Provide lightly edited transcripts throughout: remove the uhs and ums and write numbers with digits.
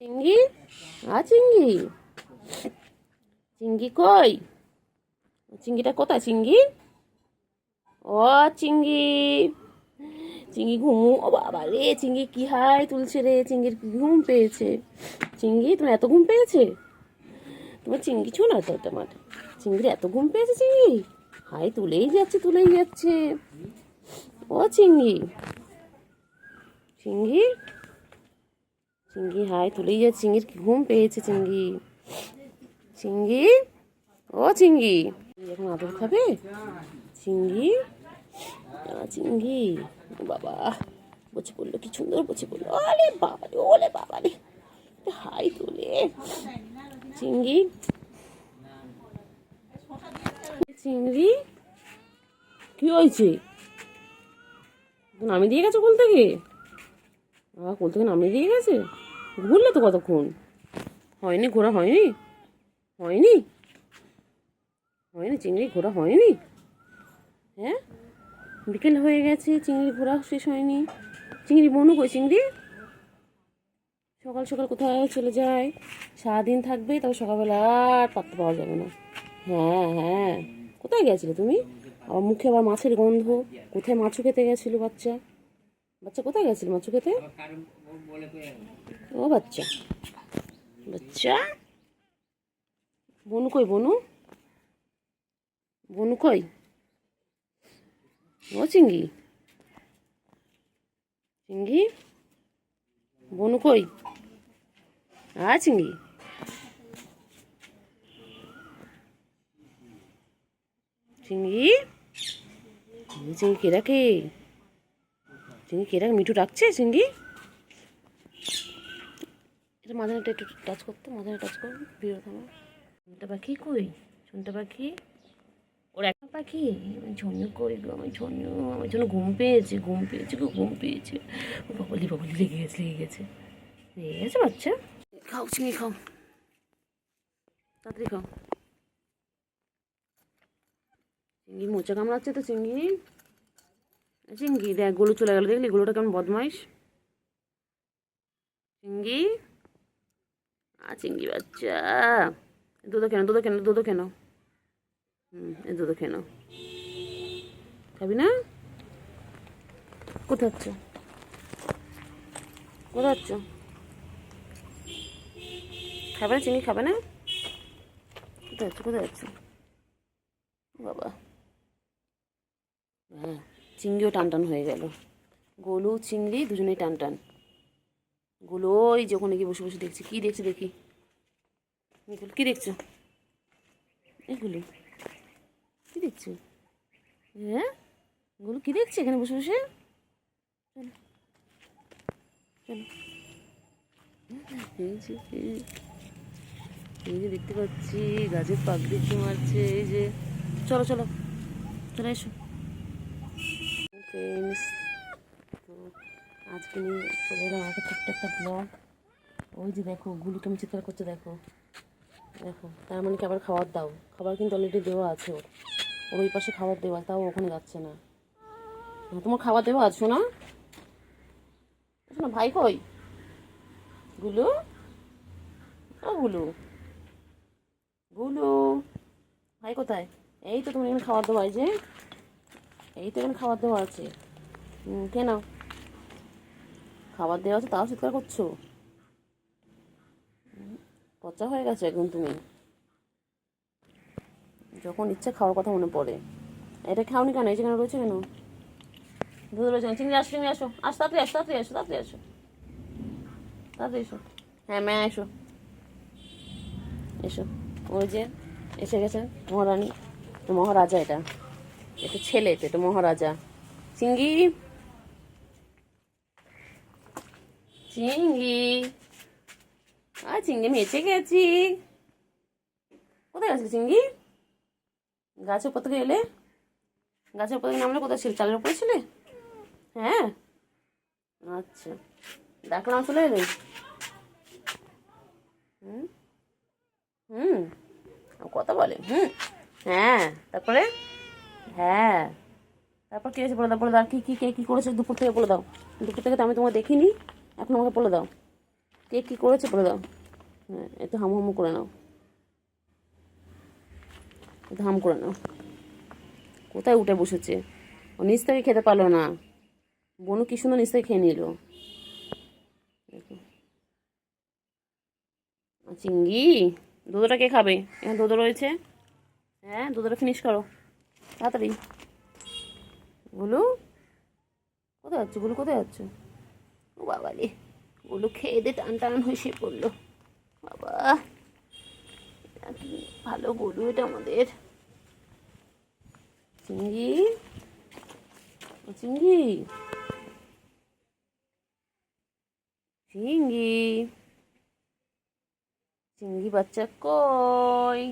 চিঙ্গি চিঙ্গি চিঙ্গি কই? চিঙ্গিটা কোথায়? চিঙ্গি, ও চিঙ্গি, চিঙ্গি ঘুমু। ও বাবা রে, চিঙ্গি কি হাই তুলছে রে, চিঙ্গির কি ঘুম পেয়েছে। চিঙ্গি তোমার এত ঘুম পেয়েছে? তোমার চিঙ্গি ছো না তো, তোমার চিঙ্গির এত ঘুম পেয়েছে। চিঙ্গি হাই তুলেই যাচ্ছে, তুলেই যাচ্ছে। ও চিঙ্গি, চিঙ্গি, চিঙ্গি হাই তুলেই যাচ্ছে। চিঙ্গির কি ঘুম পেয়েছে। চিঙ্গি, চিঙ্গি, ও চিঙ্গি, এখন আদর খাবে? চিঙ্গি, চিঙ্গি, বাবা বসে পড়লো, কি সুন্দর বসে পড়লো। আরে বাবা রে, ওলে বাবা রে, হাই তোলে। চিঙ্গি, চিংড়ি কি হয়েছে? নামিয়ে দিয়ে গেছে কোল থেকে? কোল থেকে নামিয়ে দিয়ে গেছে? ঘুরলে তো কতক্ষণ। হয়নি ঘোরা, হয়নি, হয়নি, হয়নি চিংড়ি ঘোরা হয়নি। হ্যাঁ, বিকেল হয়ে গেছে, চিংড়ি ঘোরা শেষ হয়নি। চিংড়ি বনু কই? চিংড়ি সকাল সকাল কোথায় চলে যায়? সারাদিন থাকবে, তবে সকালবেলা আর পাত্তা পাওয়া যাবে না। হ্যাঁ হ্যাঁ, কোথায় গেছিলে তুমি? আবার মুখে আবার মাছের গন্ধ। কোথায় মাছও খেতে গেছিল বাচ্চা? বাচ্চা কোথায় গেছিল মাছও খেতে? ও বাচ্চা, বাচ্চা বনু কই? বনু, বনু কই? ও চিঙ্গি, চিঙ্গি বনু কই? চিঙ্গি, চিঙ্গি, চিঙ্গি কে রাখে? চিঙ্গি কে রাখে? মিঠু ডাকছে চিঙ্গি। এটা মাঝখানে একটু টাচ করতে, মাঝখানে টাচ কর, বিরত আমার। শুনতে পাখি কই? শুনতে পাখি, ওর একটা পাখি। আমি ঝন্য করি গো, আমি ঝন্য, আমার জন্য ঘুম পেয়েছে, ঘুম পেয়েছে গো, ঘুম পেয়েছে। বাবলি বাবলি লেগে গেছে, লেগে গেছে, লেগে গেছে বাচ্চা। খাও চিংড়ি, খাও তাড়াতাড়ি খাও। চিংড়ি মোচা কামড়াচ্ছে তো। চিংড়ি, চিংড়ি দেখ গলু চলে গেল, দেখলি গলুটা কেমন বদমাইশ। চিংড়ি, চিংড়ি বাচ্চা, দুধ কেন, দুধ কেন, দুধ কেন? এই দুধ কেন? খাবি না? কোথায় যাচ্ছ? কোথায় যাচ্ছ? খাবে না চিংড়ি, খাবে না? কোথায় যাচ্ছ, কোথায় যাচ্ছ? বাবা, হ্যাঁ, চিংড়িও টান টান হয়ে গেল। গোলু চিংড়ি দুজনেই টান টান। গোলু ওই যে ওখানে গিয়ে বসে বসে দেখছি। কি দেখছি দেখি? কি দেখছো? এগুলি কি দেখছো? হ্যাঁ, গোলু কি দেখছি এখানে বসে বসে? চলো চলো, এই যে দেখতে পাচ্ছি গাছের পাগড়ি মারছে, এই যে। চলো চলো চলে এসো ফ্রেন্ডস। তো আজকে নিয়ে চলে এলাম একটা ছোট্ট একটা ব্লগ। ওই যে দেখো গুলু কেমন চিৎকার করছে, দেখো দেখো। তার মানে কি আবার খাবার দাও? খাবার কিন্তু অলরেডি দেওয়া আছে ওর, ওর ওই পাশে খাবার দেওয়া, তাও ওখানে যাচ্ছে না। তোমার খাবার দেওয়া আছো না? না ভাই কই? গুলু, ও গুলু, গুলু ভাই কোথায়? এই তো তোমার এখানে খাবার দেওয়া, এই যে এই তো এখানে খাবার দেওয়া আছে। কেন খাবার দেওয়া আছে তাও চিৎকার করছো? পচা হয়ে গেছে এখন তুমি, যখন ইচ্ছা খাওয়ার কথা মনে পড়ে। এটা খাওনি কেন? এই যেখানে রয়েছে কেন? দুধ রয়েছে, চিংড়ি আসো, চিংড়ি আসো, আসো তাড়াতাড়ি আসো, তাড়াতাড়ি আসো, তাড়াতাড়ি আসো, তাড়াতাড়ি এসো। হ্যাঁ ম্যা এসো, এসো। ওই যে এসে গেছে মহারানী, মহারাজা। এটা এটা ছেলে, তো এটা মহারাজা। চিঙ্গি, চিঙ্গি, চিঙ্গি আমি এসে গেছি। কোথায় গেছিলে চিঙ্গি? গাছের উপর থেকে এলে, গাছের উপর থেকে নামলে কোথায় ছিল? চালের উপরে ছিলে? হ্যাঁ, আচ্ছা, ডাকলাম চলে এলে। হুম হুম, কথা বলে। হ্যাঁ, তারপরে? হ্যাঁ, তারপর কী হয়েছে বলে দাও, বলে দাও। কী কী কে কী করেছে দুপুর থেকে বলে দাও। দুপুর থেকে তো আমি তোমাকে দেখিনি, এখন আমাকে বলে দাও। কে কী করেছে বলে দাও। হ্যাঁ, একটু হামু হামু করে নাও, একটু হাম করে নাও। কোথায় উঠে বসেছে, ও নিচ থেকে খেতে পারলো না। বনু কি সুন্দর নিচ থেকে খেয়ে নিল। দেখো চিঙ্গি, দুধটা কে খাবে? এখানে দুধ রয়েছে। হ্যাঁ, দুধটা ফিনিশ করো তাড়াতাড়ি। গুলু কোথায় যাচ্ছে? গুলু কোথায় যাচ্ছে? ও বাবা রে, গুলু খেয়ে দে টান টান হয়ে শুয়ে পড়লো। বাবা, এটা কি ভালো গরু এটা আমাদের। চিঙ্গি, ও চিঙ্গি, চিঙ্গি, চিঙ্গি বাচ্চা কই?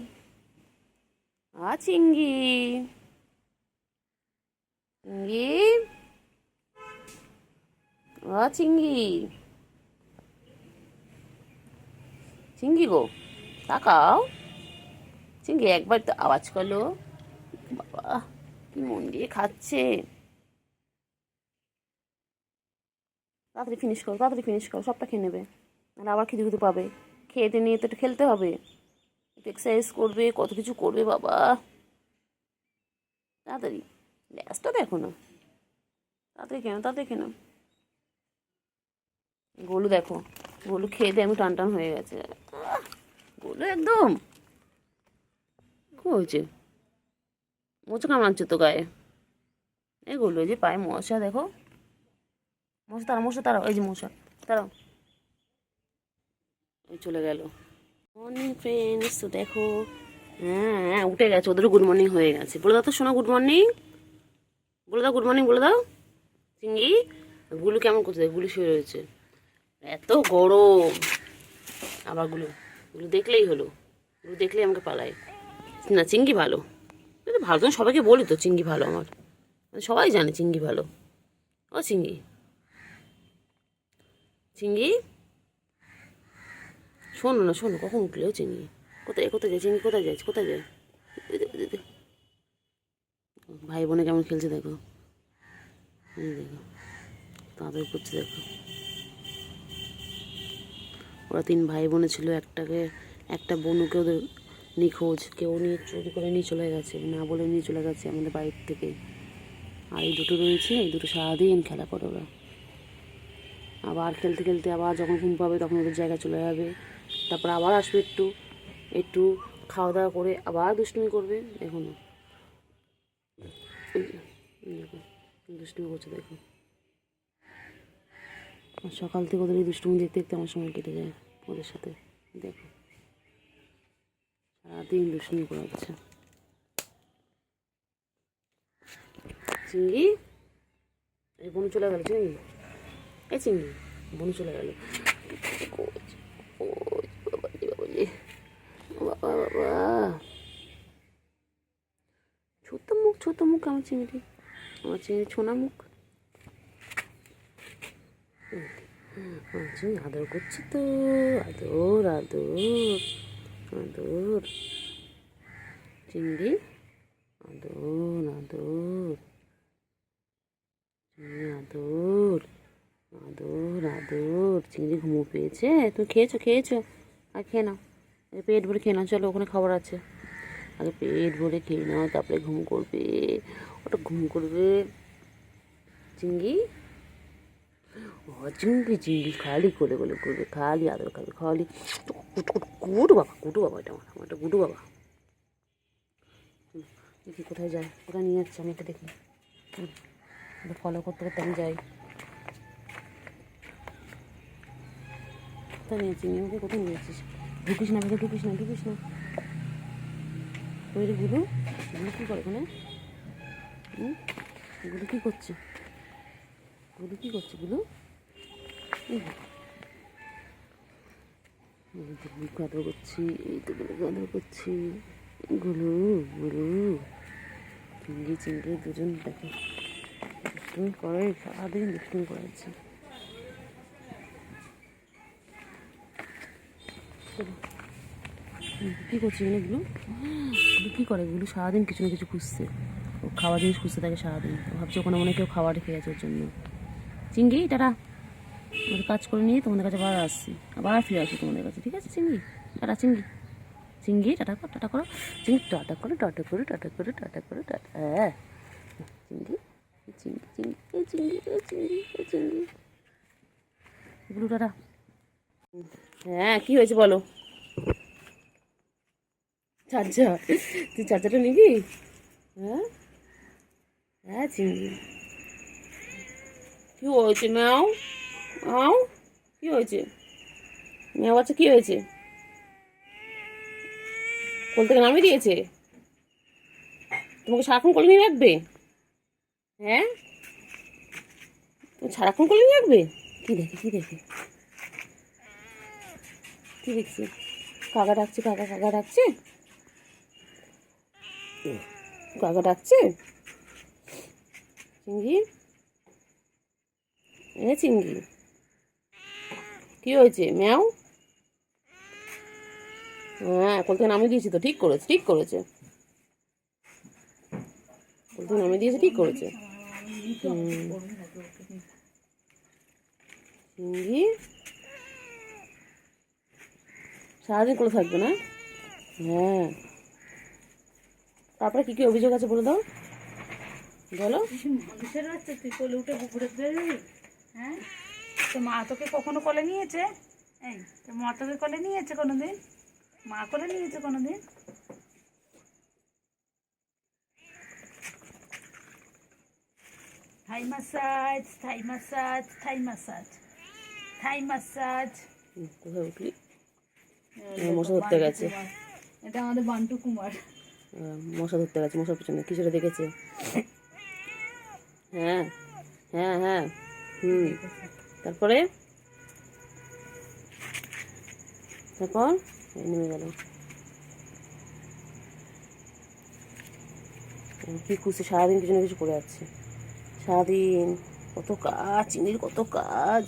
চিঙ্গি, চিঙ্গি, চিঙ্গি, চিঙ্গি গো, তাকাও। চিঙ্গি একবার তো আওয়াজ করলো। বাবা, কি মন দিয়ে খাচ্ছে। তাড়াতাড়ি ফিনিশ করো, তাড়াতাড়ি ফিনিশ করো, সবটা খেয়ে নেবে, নাহলে আবার খিদে খিদে পাবে। খেয়ে নিয়ে তো একটু খেলতে হবে, একটু এক্সারসাইজ করবে, কত কিছু করবে বাবা। তাড়াতাড়ি, গ্যাসটা দেখো না, তাড়াতাড়ি কেন, তাড়াতাড়ি কেন। গোলু দেখো, গোলু খেয়ে দিয়ে আমি টান টান হয়ে গেছে। গোলু একদম কি হয়েছে? মোচা কামড়াচ্ছে তো গায়ে। এই গোলু, এই যে পায়ে মশা দেখো, মশা তারা, মশা তারাও, এই যে মশা তারাও। ওই চলে গেল। মর্নিং ফ্রেন্ডস, তো দেখো, হ্যাঁ হ্যাঁ উঠে গেছে, ওদেরও গুড মর্নিং হয়ে গেছে। বলে দাও তো শোনা গুড মর্নিং, বলে দাও গুড মর্নিং বলে দাও। চিঙ্গি, গুলু কেমন করতে দেয়? গুলু শুয়ে রয়েছে, এত গরম। আবার গুলু, গুলু দেখলেই হলো, গুলু দেখলেই আমাকে পালায়। না চিঙ্গি ভালো, ভালো তো সবাইকে বলি তো চিঙ্গি ভালো আমার, সবাই জানে চিঙ্গি ভালো। ও চিঙ্গি, চিঙ্গি শোনো না, শোনো, কখন উঠলে ও চিঙ্গি? কোথায় কোথায় যায় চিঙ্গি? কোথায় যাচ্ছে? কোথায় যায়? ভাই বোনে কেমন খেলছে দেখো, দেখো তাদের করছে দেখো। ওরা 3 ভাই বোনে ছিল, একটা বোনকে ওদের নিখোঁজ, কেউ নিয়ে চুরি করে নিয়ে চলে গেছে, না বলে নিয়ে চলে গেছে আমাদের বাড়ির থেকে। আর এই দুটো রয়েছে, এই দুটো সারাদিন খেলা করে ওরা। আবার খেলতে খেলতে আবার যখন ঘুম পাবে তখন ওদের জায়গায় চলে যাবে, তারপর আবার আসবে, একটু একটু খাওয়া দাওয়া করে আবার দুষ্টুমি করবে। দেখো না, দেখো দুষ্টুমি করছে দেখো। আর সকাল থেকে ওদের এই দুষ্টুমি দেখতে দেখতে আমার সময় কেটে যায় ওদের সাথে। দেখো সারাদিন দুষ্টুমি করে যাচ্ছে। চিঙ্গি, এই বোন চলে গেল। চিঙ্গি, এই চিঙ্গি, বোন চলে গেল। বাবা বাবা, ছোট্ট মুখ, ছোট্ট মুখ আমার চিংড়ি, আমার চিংড়ি ছোনা মুখ। চিংড়ি আদর করছি তো, আদর আদর আদর, চিংড়ি আদর আদর, চিংড়ি আদর আদর আদর। চিংড়ি ঘুমো পেয়েছে? তুমি খেয়েছো? খেয়েছো? আর খেয়ে নাও, পেট ভরে খেয়ে নাও। চলো, ওখানে খাবার আছে, আগে পেট ভরে খেয়ে নাও, তারপরে ঘুম করবে। ওটা ঘুম করবে। চিংড়ি, ও চিংড়ি, চিংড়ি খালি কোলে কোলে করবে, খালি আদর খাবে, খালি গুডু বাবা, গুডু বাবা, এটা আমার একটা গুডু বাবা। দেখি কোথায় যায়, কোথায় নিয়ে যাচ্ছে আমি এটা দেখি, ফলো করতে করতে আমি যাই। কোথায় নিয়েছি ওকে? কোথায় নিয়েছিস? ঢুকিস না, ভেতরে ঢুকিস না, ঢুকিস না। ওই রে গুলু, গুলু কী করে ওখানে? গুলু কী করছে? গুলু কী করছে? গুলু গুলুকে আদর করছি, এই তো গুলুকে আদর করছি। গুলু গুলু, চিংড়ি চিংড়ি দুজন দেখে দুষ্টুমি করে, সারাদিন দুষ্টুমি করেছে। কী করছে এগুলো? গুলু, গুলু কী করে? গুলু সারাদিন কিছু না কিছু খুঁজছে, ও খাওয়ার জিনিস খুঁজতে থাকে সারাদিন। ভাবছে ওখানে মনে কেউ খাবার রেখে গেছে ওর জন্য। চিংড়ি টাটা। আমি কাজ করে নিয়ে তোমাদের কাছে আবার আসছি, আবার ফিরে আসি তোমাদের কাছে, ঠিক আছে চিংড়ি? টাটা চিংড়ি, চিংড়ি টাটা করো, টাটা করো চিংড়ি, টাটা করো, টাটা করো, টাটা করো, টাটা করো, টাটা। হ্যাঁ চিংড়ি, চিংড়ি, চিংড়ি, এই চিংড়ি, এই চিংড়ি, এই চিংড়ি, গুলু টাটা। হ্যাঁ কী হয়েছে বলো? চার্জার, তুই চার্জারটা নিবি? হ্যাঁ হ্যাঁ চিংড়ি, কী হয়েছে ম্যাও? আও কী হয়েছে ম্যাও বাচ্চা, কী হয়েছে? কোল থেকে নামিয়ে দিয়েছে? তোমাকে সারাক্ষণ কোলে নিয়ে রাখবে? হ্যাঁ তুমি সারাক্ষণ কোলে নিয়ে রাখবে? কী দেখে, কী দেখে, কী দেখছি? কাকা ডাকছে, কাকা, কাকা ডাকছে, কাকা ডাকছে। চিংড়ি, এ চিংড়ি, কী হয়েছে ম্যাও? হ্যাঁ কোল থেকে নামিয়ে দিয়েছি তো, ঠিক করেছে, ঠিক করেছে, কোল থেকে নামিয়ে দিয়েছে, ঠিক করেছে। চিংড়ি সারাদিন কোলে থাকবে না? হ্যাঁ তারপরে কী কী অভিযোগ আছে বলে দাও, বলো। মানুষের হচ্ছে তুই কোলে উঠে পুকুরে বেরোবি? হ্যাঁ, তো মা তোকে কখনো কোলে নিয়েছে? এই তো মা তোকে কোলে নিয়েছে কোনো দিন? মা কোলে নিয়েছে কোনো দিন? থাই মাসাজ, থাই মাসাজ, থাই মাসাজ, থাই মাসাজ। কোথায় উঠলি? মশা ধরতে গেছে, এটা আমাদের বান্টু কুমার। মশা ধরতে গেছে, মশার পিছনে কিছুটা দেখেছে। হ্যাঁ হ্যাঁ হ্যাঁ, তারপরে, তারপর নেমে গেল। কি করছে সারাদিন, কিছু না কিছু করে যাচ্ছে সারাদিন। কত কাজ চিংড়ির, কত কাজ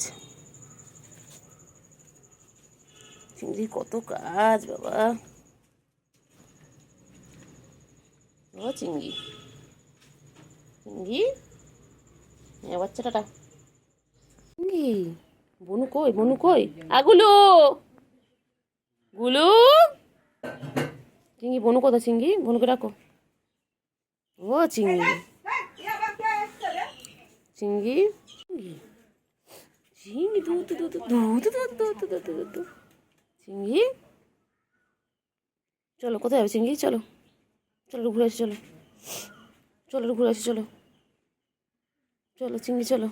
চিংড়ির, কত কাজ বাবা। ও চিংড়ি, চিংড়ি বাচ্চাটা, চিংড়ি, বনু কই, বনু কই? আগুলো, গুলু, চিংড়ি, বনু কোথায়? চিংড়ি, বনুকে ডাকো। ও চিংড়ি, চিংড়ি, চিংড়ি, দু দু দু দু দু দু দু দু দু দু দু। চিংড়ি চলো, কোথায় যাবে চিংড়ি? চলো চলো ঘুরে আসি, চলো চলো ঘুরে আসি, চলো চলো চিংড়ি চলো।